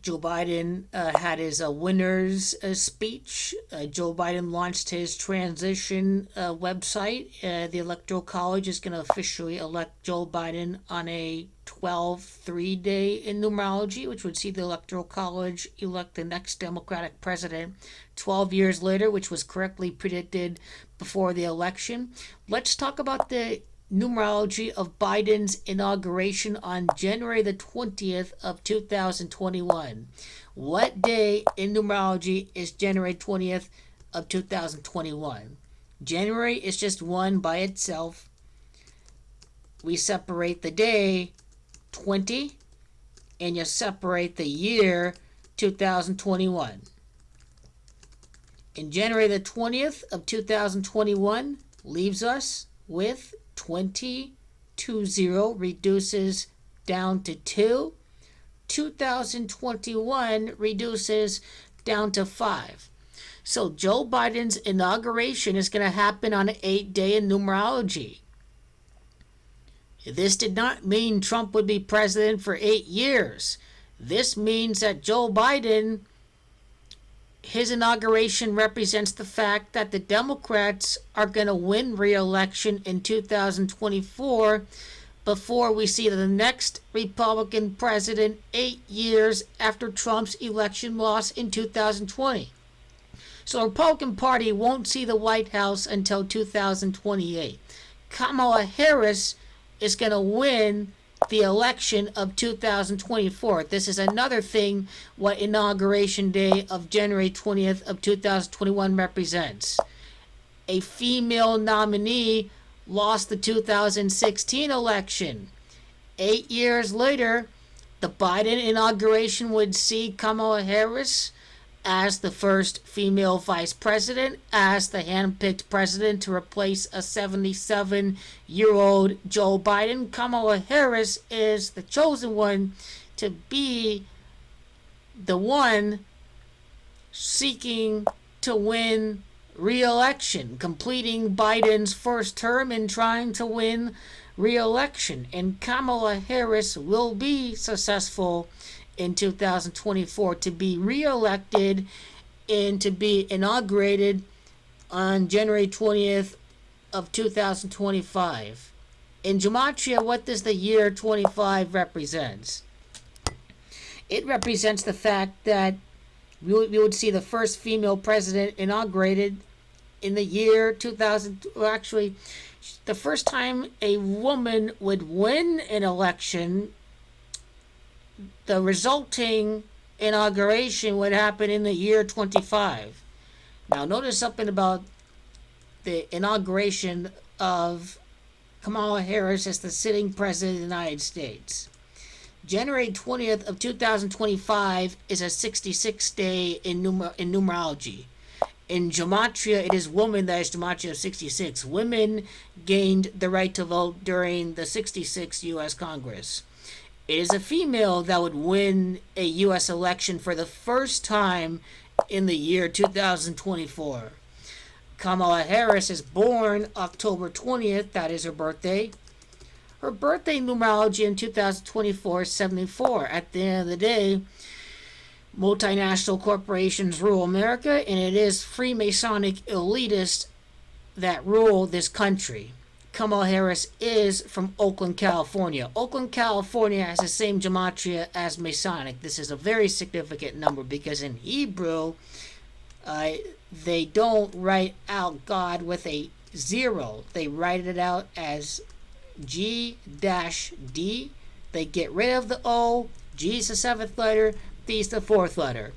Joe Biden had his winner's speech. Joe Biden launched his transition website. The Electoral College is going to officially elect Joe Biden on a 12-3 day in numerology, which would see the Electoral College elect the next Democratic president 12 years later, which was correctly predicted before the election. Let's talk about the numerology of Biden's inauguration on January the 20th of 2021. What day in numerology is January 20th of 2021? January is just one by itself. We separate the day 20 and you separate the year 2021. And January the 20th of 2021 leaves us with 20 reduces down to 2. 2021 reduces down to 5. So Joe Biden's inauguration is going to happen on an 8-day in numerology. This did not mean Trump would be president for 8 years. This means that Joe Biden, his inauguration represents the fact that the Democrats are going to win re-election in 2024 before we see the next Republican president 8 years after Trump's election loss in 2020. So the Republican Party won't see the White House until 2028. Kamala Harris is going to win the election of 2024. This is another thing what Inauguration Day of January 20th of 2021 represents. A female nominee lost the 2016 election. 8 years later, the Biden inauguration would see Kamala Harris as the first female vice president, as the hand-picked president to replace a 77-year-old Joe Biden. Kamala Harris is the chosen one to be the one seeking to win re-election, completing Biden's first term and trying to win re-election. And Kamala Harris will be successful in 2024 to be re-elected and to be inaugurated on January 20th of 2025. In Gematria, what does the year 25 represent? It represents the fact that we would see the first female president inaugurated in the year 2000. Well, actually, the first time a woman would win an election, the resulting inauguration would happen in the year 25. Now, notice something about the inauguration of Kamala Harris as the sitting president of the United States. January 20th of 2025 is a 66th day in numerology. In Gematria, it is woman that is Gematria of 66. Women gained the right to vote during the 66th U.S. Congress. It is a female that would win a U.S. election for the first time in the year 2024. Kamala Harris is born October 20th. That is her birthday. Her birthday numerology in 2024 is 74. At the end of the day, multinational corporations rule America, and it is Freemasonic elitists that rule this country. Kamala Harris is from Oakland, California. Oakland, California has the same gematria as Masonic. This is a very significant number because in Hebrew, they don't write out God with a 0. They write it out as G-D. They get rid of the O. G is the 7th letter. D is the 4th letter.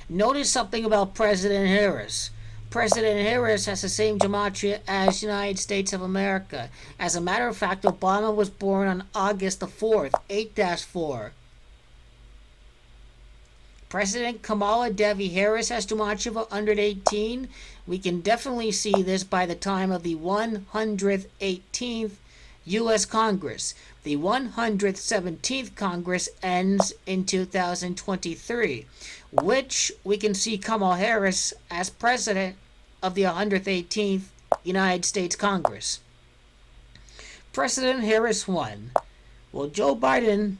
Notice something about President Harris. President Harris has the same gematria as United States of America. As a matter of fact, Obama was born on August the 4th, 8-4. President Kamala Devi Harris has gematria of 118. We can definitely see this by the time of the 118th U.S. Congress. The 117th Congress ends in 2023, which we can see Kamala Harris as president of the 118th United States Congress. President Harris won. Well, Joe Biden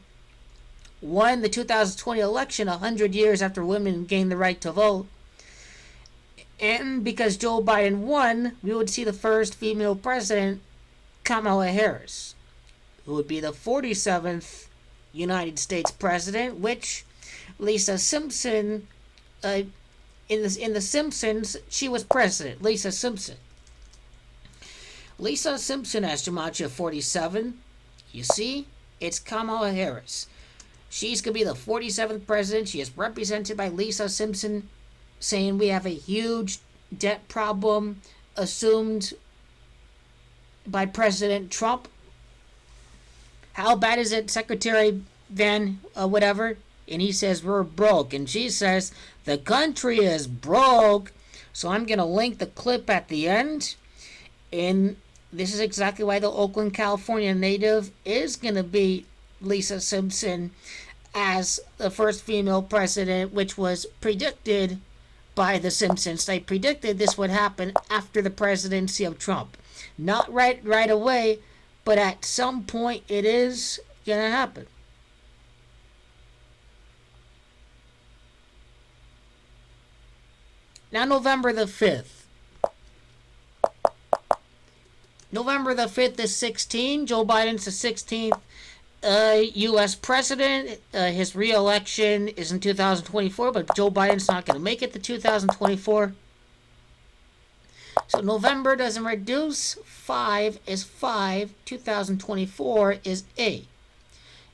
won the 2020 election 100 years after women gained the right to vote. And because Joe Biden won, we would see the first female president, Kamala Harris, who would be the 47th United States president, which Lisa Simpson, in the Simpsons, she was president. Lisa Simpson. Lisa Simpson has Gematria 47. You see, it's Kamala Harris. She's going to be the 47th president. She is represented by Lisa Simpson, saying we have a huge debt problem assumed by President Trump. How bad is it, Secretary Van whatever? And he says we're broke. And she says the country is broke. So I'm going to link the clip at the end. And this is exactly why the Oakland, California native is going to be Lisa Simpson as the first female president, which was predicted by the Simpsons. They predicted this would happen after the presidency of Trump. Not right away, but at some point it is going to happen. Now, November the 5th. November the 5th is 16. Joe Biden's the 16th U.S. president. His re-election is in 2024, but Joe Biden's not going to make it to 2024. So November doesn't reduce. 5 is 5. 2024 is 8.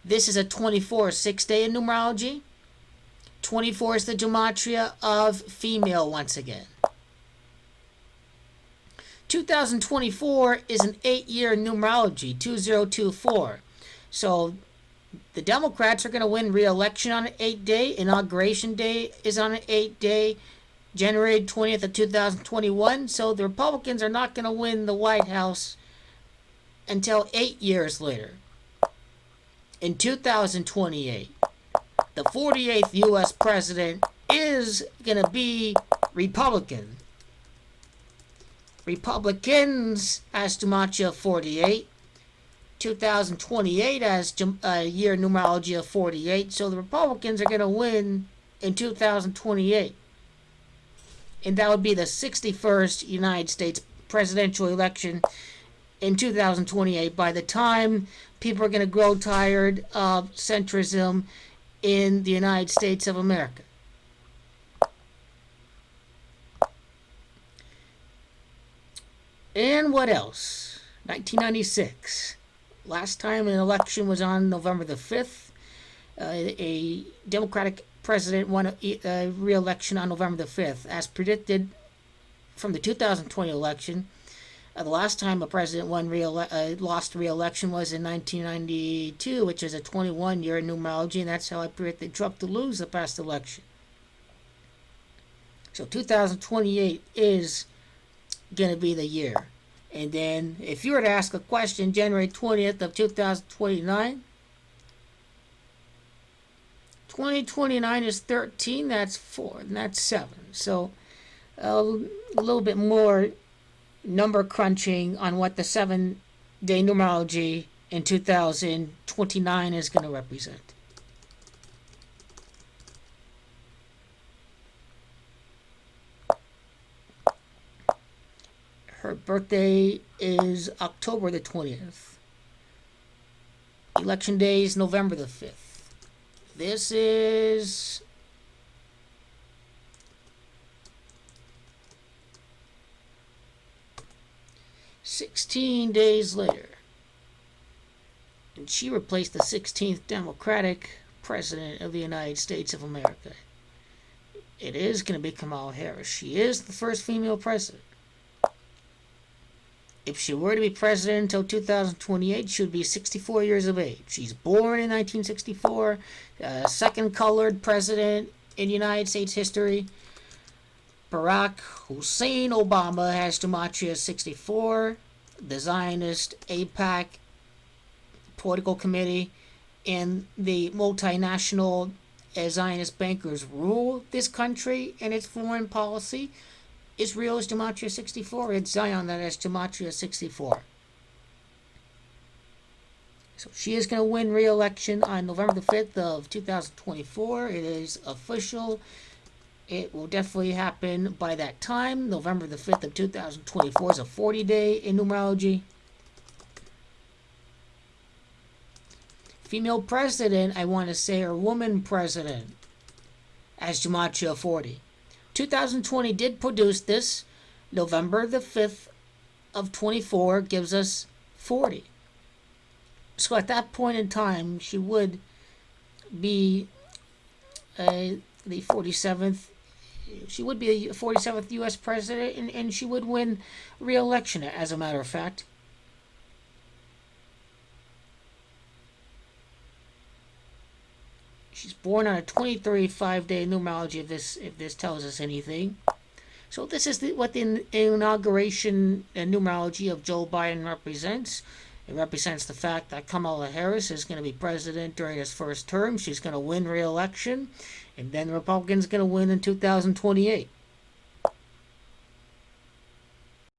This is a 24, 6-day in numerology. 24 is the gematria of female once again. 2024 is an 8-year numerology, 2024. So the Democrats are going to win re-election on an 8-day. Inauguration day is on an 8-day, January 20th of 2021. So the Republicans are not going to win the White House until 8 years later. In 2028, the 48th U.S. president is going to be Republican. Republicans as gematria 48. 2028 as year numerology of 48. So the Republicans are going to win in 2028. And that would be the 61st United States presidential election in 2028. By the time people are going to grow tired of centrism in the United States of America. And what else? 1996. Last time an election was on November the 5th. A Democratic president won a re-election on November the 5th. As predicted from the 2020 election, the last time a president lost re-election was in 1992, which is a 21-year numerology, and that's how I predicted Trump to lose the past election. So 2028 is going to be the year. And then if you were to ask a question, January 20th of 2029, 2029 is 13, that's 4, and that's 7. So a little bit more number crunching on what the 7-day numerology in 2029 is going to represent. Her birthday is October the 20th. Election day is November the 5th. This is "16 days later." And she replaced the 16th Democratic President of the United States of America. It is going to be Kamala Harris. She is the first female president. If she were to be president until 2028, she would be 64 years of age. She's born in 1964, second colored president in United States history. Barack Hussein Obama has gematria 64. The Zionist AIPAC political committee and the multinational Zionist bankers rule this country and its foreign policy. Israel is gematria 64. It's Zion that has gematria 64. So she is going to win re-election on November the 5th of 2024. It is official. It will definitely happen by that time. November the 5th of 2024 is a 40-day in numerology. Female president, I want to say, or woman president, as Gematria 40. 2020 did produce this. November the 5th of 24 gives us 40. So at that point in time, she would be the 47th. She would be the 47th U.S. president, and she would win re-election, as a matter of fact. She's born on a 23 5-day numerology, if this tells us anything. So this is what the inauguration numerology of Joe Biden represents. It represents the fact that Kamala Harris is going to be president during his first term. She's going to win re-election, and then the Republicans going to win in 2028.